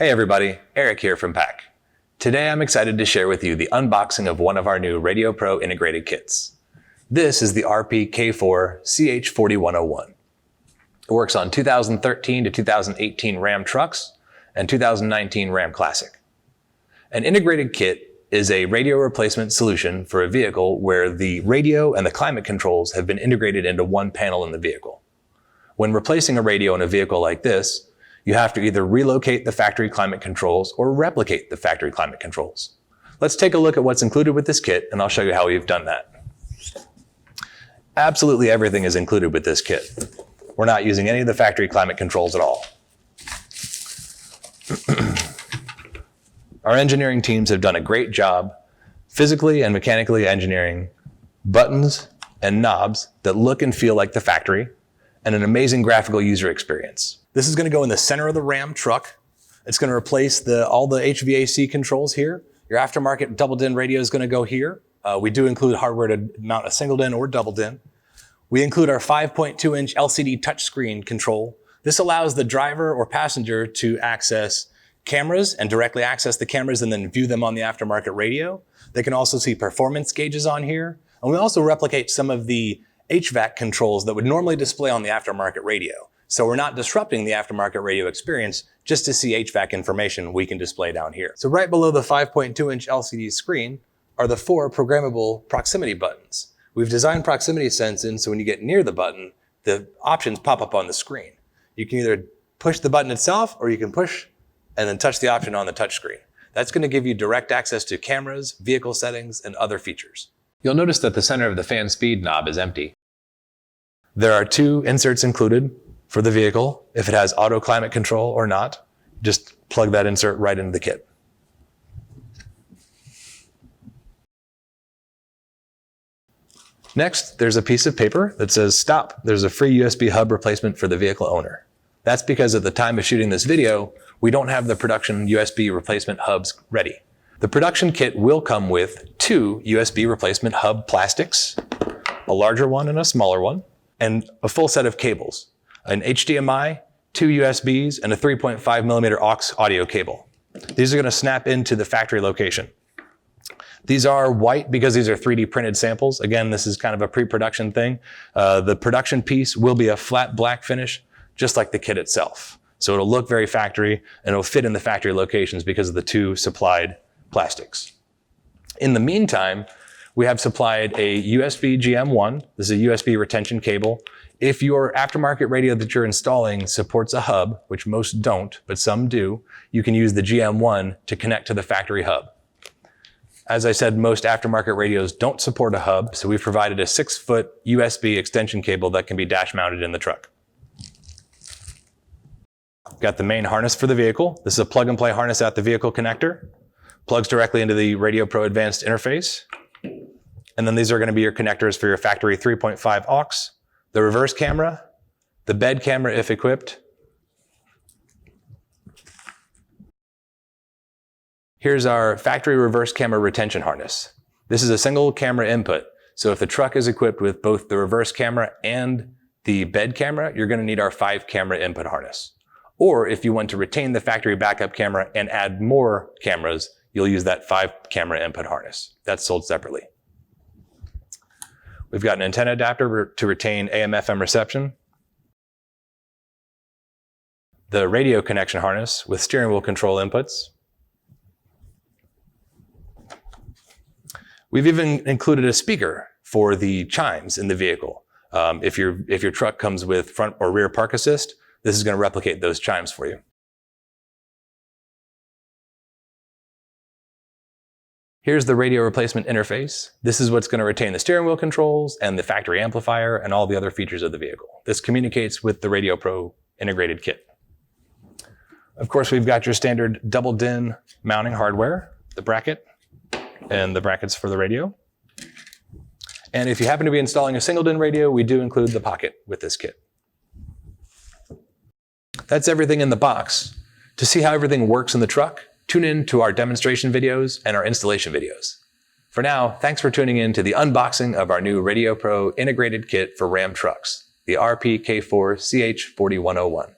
Hey everybody, Eric here from PAC. Today I'm excited to share with you the unboxing of one of our new RadioPRO integrated kits. This is the RPK4-CH4101. It works on 2013 to 2018 Ram trucks and 2019 Ram Classic. An integrated kit is a radio replacement solution for a vehicle where the radio and the climate controls have been integrated into one panel in the vehicle. When replacing a radio in a vehicle like this, you have to either relocate the factory climate controls or replicate the factory climate controls. Let's take a look at what's included with this kit, and I'll show you how we've done that. Absolutely everything is included with this kit. We're not using any of the factory climate controls at all. Our engineering teams have done a great job physically and mechanically engineering buttons and knobs that look and feel like the factory, and an amazing graphical user experience. This is going to go in the center of the Ram truck. It's going to replace all the HVAC controls here. Your aftermarket double DIN radio is going to go here. We do include hardware to mount a single DIN or double DIN. We include our 5.2-inch LCD touchscreen control. This allows the driver or passenger to access cameras and directly access the cameras and then view them on the aftermarket radio. They can also see performance gauges on here. And we also replicate some of the HVAC controls that would normally display on the aftermarket radio. So we're not disrupting the aftermarket radio experience. Just to see HVAC information we can display down here. So right below the 5.2-inch LCD screen are the 4 programmable proximity buttons. We've designed proximity sensing so when you get near the button, the options pop up on the screen. You can either push the button itself or you can push and then touch the option on the touchscreen. That's going to give you direct access to cameras, vehicle settings, and other features. You'll notice that the center of the fan speed knob is empty. There are 2 inserts included for the vehicle. If it has auto climate control or not, just plug that insert right into the kit. Next, there's a piece of paper that says, "Stop, there's a free USB hub replacement for the vehicle owner." That's because at the time of shooting this video, we don't have the production USB replacement hubs ready. The production kit will come with 2 USB replacement hub plastics, a larger one and a smaller one, and a full set of cables, an HDMI, 2 USBs, and a 3.5mm aux audio cable. These are going to snap into the factory location. These are white because these are 3D printed samples. Again, this is kind of a pre-production thing. The production piece will be a flat black finish, just like the kit itself. So it'll look very factory, and it'll fit in the factory locations because of the 2 supplied plastics. In the meantime, we have supplied a USB GM1. This is a USB retention cable. If your aftermarket radio that you're installing supports a hub, which most don't, but some do, you can use the GM1 to connect to the factory hub. As I said, most aftermarket radios don't support a hub, so we've provided a 6-foot USB extension cable that can be dash mounted in the truck. We've got the main harness for the vehicle. This is a plug-and-play harness at the vehicle connector. Plugs directly into the RadioPRO Advanced interface. And then these are going to be your connectors for your factory 3.5 aux, the reverse camera, the bed camera if equipped. Here's our factory reverse camera retention harness. This is a single camera input. So if the truck is equipped with both the reverse camera and the bed camera, you're going to need our 5 camera input harness. Or if you want to retain the factory backup camera and add more cameras, you'll use that 5 camera input harness. That's sold separately. We've got an antenna adapter to retain AM/FM reception. The radio connection harness with steering wheel control inputs. We've even included a speaker for the chimes in the vehicle. If your truck comes with front or rear park assist, this is going to replicate those chimes for you. Here's the radio replacement interface. This is what's going to retain the steering wheel controls and the factory amplifier and all the other features of the vehicle. This communicates with the RadioPRO integrated kit. Of course, we've got your standard double DIN mounting hardware, the bracket, and the brackets for the radio. And if you happen to be installing a single DIN radio, we do include the pocket with this kit. That's everything in the box. To see how everything works in the truck, tune in to our demonstration videos and our installation videos. For now, thanks for tuning in to the unboxing of our new RadioPRO integrated kit for Ram trucks, the RPK4-CH4101.